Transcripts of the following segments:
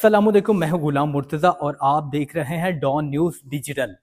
अस्सलामुअलैकुम, मैं हूं गुलाम मुर्तज़ा और आप देख रहे हैं डॉन न्यूज़ डिजिटल।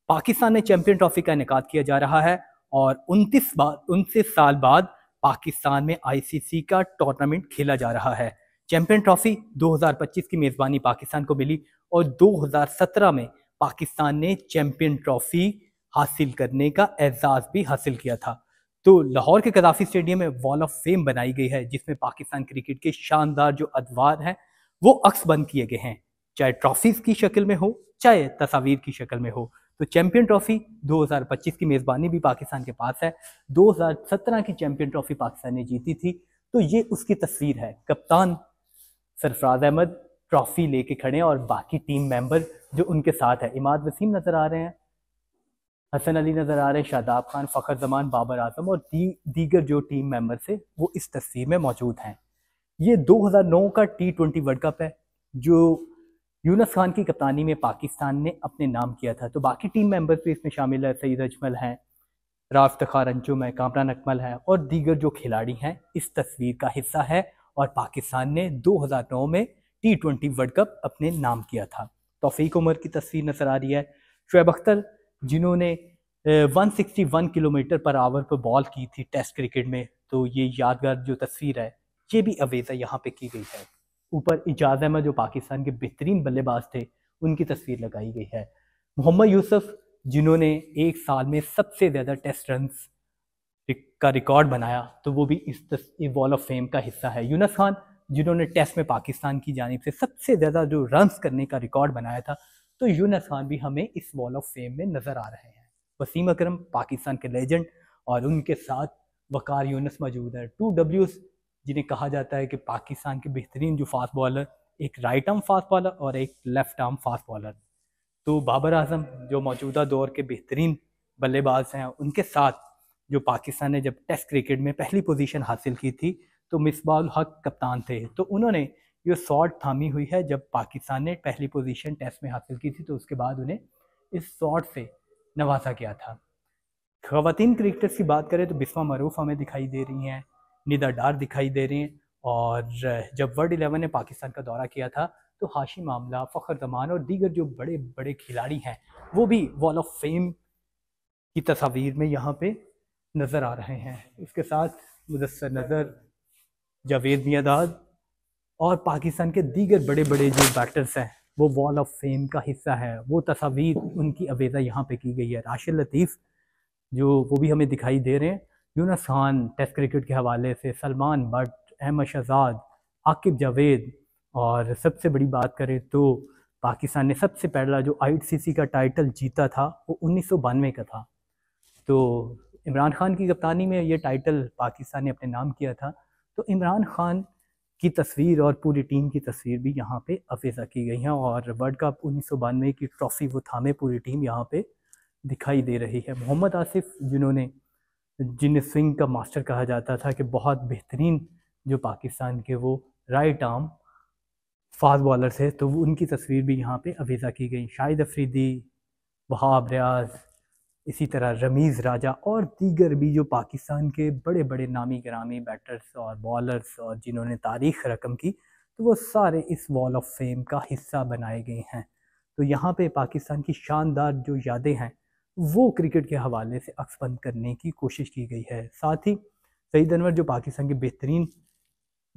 पाकिस्तान में चैंपियन ट्रॉफी का इनेकाद किया जा रहा है और 29 साल बाद पाकिस्तान में आईसीसी का टूर्नामेंट खेला जा रहा है। चैंपियन ट्रॉफी 2025 की मेज़बानी पाकिस्तान को मिली और 2017 में पाकिस्तान ने चैंपियन ट्रॉफी हासिल करने का एजाज़ भी हासिल किया था। तो लाहौर के कदाफी स्टेडियम में वॉल ऑफ फेम बनाई गई है, जिसमें पाकिस्तान क्रिकेट के शानदार जो अदवार हैं वो अक्स बंद किए गए हैं, चाहे ट्रॉफीज की शक्ल में हो चाहे तस्वीर की शक्ल में हो। तो चैंपियन ट्रॉफी 2025 की मेज़बानी भी पाकिस्तान के पास है। 2017 की चैंपियन ट्रॉफी पाकिस्तान ने जीती थी, तो ये उसकी तस्वीर है। कप्तान सरफराज अहमद ट्रॉफी लेके खड़े हैं और बाकी टीम मेंबर जो उनके साथ है, इमाद वसीम नज़र आ रहे हैं, हसन अली नज़र आ रहे हैं, शादाब खान, फ़खर जमान, बाबर आजम और दीगर जो टीम मेंबर थे वो इस तस्वीर में मौजूद हैं। ये 2009 का T20 वर्ल्ड कप है जो यूनुस खान की कप्तानी में पाकिस्तान ने अपने नाम किया था। तो बाकी टीम मेंबर्स भी इसमें शामिल है, सईद अजमल हैं, राफ तखार अंजुम है, कामरान अकमल है और दीगर जो खिलाड़ी हैं इस तस्वीर का हिस्सा है। और पाकिस्तान ने 2009 में T20 वर्ल्ड कप अपने नाम किया था। तौफीक उमर की तस्वीर नज़र आ रही है, शुएब अख्तर जिन्होंने 161 किलोमीटर पर आवर पर बॉल की थी टेस्ट क्रिकेट में, तो ये यादगार जो तस्वीर है ये भी अवेज़ा यहाँ पे की गई है। ऊपर इजाज अहमद जो पाकिस्तान के बेहतरीन बल्लेबाज थे उनकी तस्वीर लगाई गई है। मोहम्मद यूसुफ जिन्होंने एक साल में सबसे ज़्यादा टेस्ट रन का रिकॉर्ड बनाया, तो वो भी इस वॉल ऑफ फेम का हिस्सा है। यूनुस खान जिन्होंने टेस्ट में पाकिस्तान की जानिब से सबसे ज़्यादा जो रन्स करने का रिकॉर्ड बनाया था, तो यूनुस खान भी हमें इस वॉल ऑफ फेम में नज़र आ रहे हैं। वसीम अकरम पाकिस्तान के लेजेंड और उनके साथ वकार यूनुस मौजूद है। 2Ws जिन्हें कहा जाता है कि पाकिस्तान के बेहतरीन जो फास्ट बॉलर, एक राइट आर्म फास्ट बॉलर और एक लेफ्ट आर्म फास्ट बॉलर। तो बाबर आजम जो मौजूदा दौर के बेहतरीन बल्लेबाज हैं, उनके साथ जो पाकिस्तान ने जब टेस्ट क्रिकेट में पहली पोजीशन हासिल की थी तो मिसबाह हक कप्तान थे, तो उन्होंने ये शॉट थामी हुई है। जब पाकिस्तान ने पहली पोजीशन टेस्ट में हासिल की थी तो उसके बाद उन्हें इस शॉट से नवाजा गया था। ख़वातीन क्रिकेटर्स की बात करें तो बिस्मा मरूफ हमें दिखाई दे रही हैं, निदा डार दिखाई दे रही हैं। और जब वर्ल्ड 11 ने पाकिस्तान का दौरा किया था तो हाशिम आमला, फ़खर जमान और दीगर जो बड़े बड़े खिलाड़ी हैं वो भी वॉल ऑफ फेम की तस्वीर में यहाँ पे नज़र आ रहे हैं। इसके साथ मुदस्सर नज़र, जावेद मियांदाद और पाकिस्तान के दीगर बड़े बड़े जो बैटर्स हैं वो वॉल ऑफ फेम का हिस्सा है। वो तस्वीर उनकी अवेज़ा यहाँ पे की गई है। राशिद लतीफ़ जो वो भी हमें दिखाई दे रहे हैं। यूनुस खान टेस्ट क्रिकेट के हवाले से, सलमान बट, अहमद शहजाद, आकिब जावेद। और सबसे बड़ी बात करें तो पाकिस्तान ने सबसे पहला जो आईसीसी का टाइटल जीता था वो 1992 का था। तो इमरान खान की कप्तानी में ये टाइटल पाकिस्तान ने अपने नाम किया था। तो इमरान खान की तस्वीर और पूरी टीम की तस्वीर भी यहाँ पे अफेज़ा की गई हैं और वर्ल्ड कप 1992 की ट्रॉफ़ी वो थामे पूरी टीम यहाँ पे दिखाई दे रही है। मोहम्मद आसिफ जिन्हें स्विंग का मास्टर कहा जाता था कि बहुत बेहतरीन जो पाकिस्तान के वो राइट आर्म फास्ट बॉलर थे, तो उनकी तस्वीर भी यहाँ पे अफेज़ा की गई। शाहिद अफरीदी, वहाब रियाज, इसी तरह रमीज़ राजा और दीगर भी जो पाकिस्तान के बड़े बड़े नामी गिरामी बैटर्स और बॉलर्स और जिन्होंने तारीख़ रकम की, तो वो सारे इस वॉल ऑफ फेम का हिस्सा बनाए गए हैं। तो यहाँ पे पाकिस्तान की शानदार जो यादें हैं वो क्रिकेट के हवाले से अक्सबंद करने की कोशिश की गई है। साथ ही सईद अनवर जो पाकिस्तान के बेहतरीन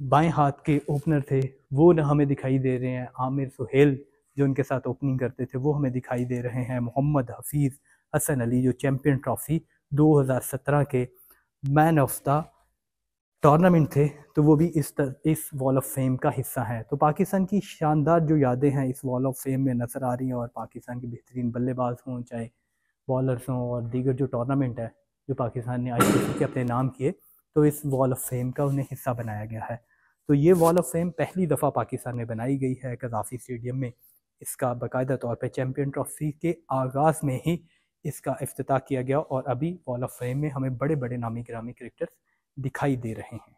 बाएं हाथ के ओपनर थे वो हमें दिखाई दे रहे हैं। आमिर सुहेल जो उनके साथ ओपनिंग करते थे वो हमें दिखाई दे रहे हैं। मोहम्मद हफीज़, हसन अली जो चैम्पियन ट्रॉफ़ी 2017 के मैन ऑफ द टूर्नामेंट थे, तो वो भी इस वॉल ऑफ फेम का हिस्सा है। तो पाकिस्तान की शानदार जो यादें हैं इस वॉल ऑफ फेम में नज़र आ रही हैं और पाकिस्तान के बेहतरीन बल्लेबाज हों चाहे बॉलर्स हों और दीगर जो टूर्नामेंट है जो पाकिस्तान ने आईसीसी के अपने नाम किए, तो इस वॉल ऑफ फेम का उन्हें हिस्सा बनाया गया है। तो ये वॉल ऑफ फेम पहली दफ़ा पाकिस्तान में बनाई गई है कज़ाफ़ी स्टेडियम में। इसका बाकायदा तौर पर चैम्पियन ट्रॉफ़ी के आगाज़ में ही इसका इफ्तिताह किया गया और अभी वॉल ऑफ फेम में हमें बड़े बड़े नामी गिरामी क्रिकेटर्स दिखाई दे रहे हैं।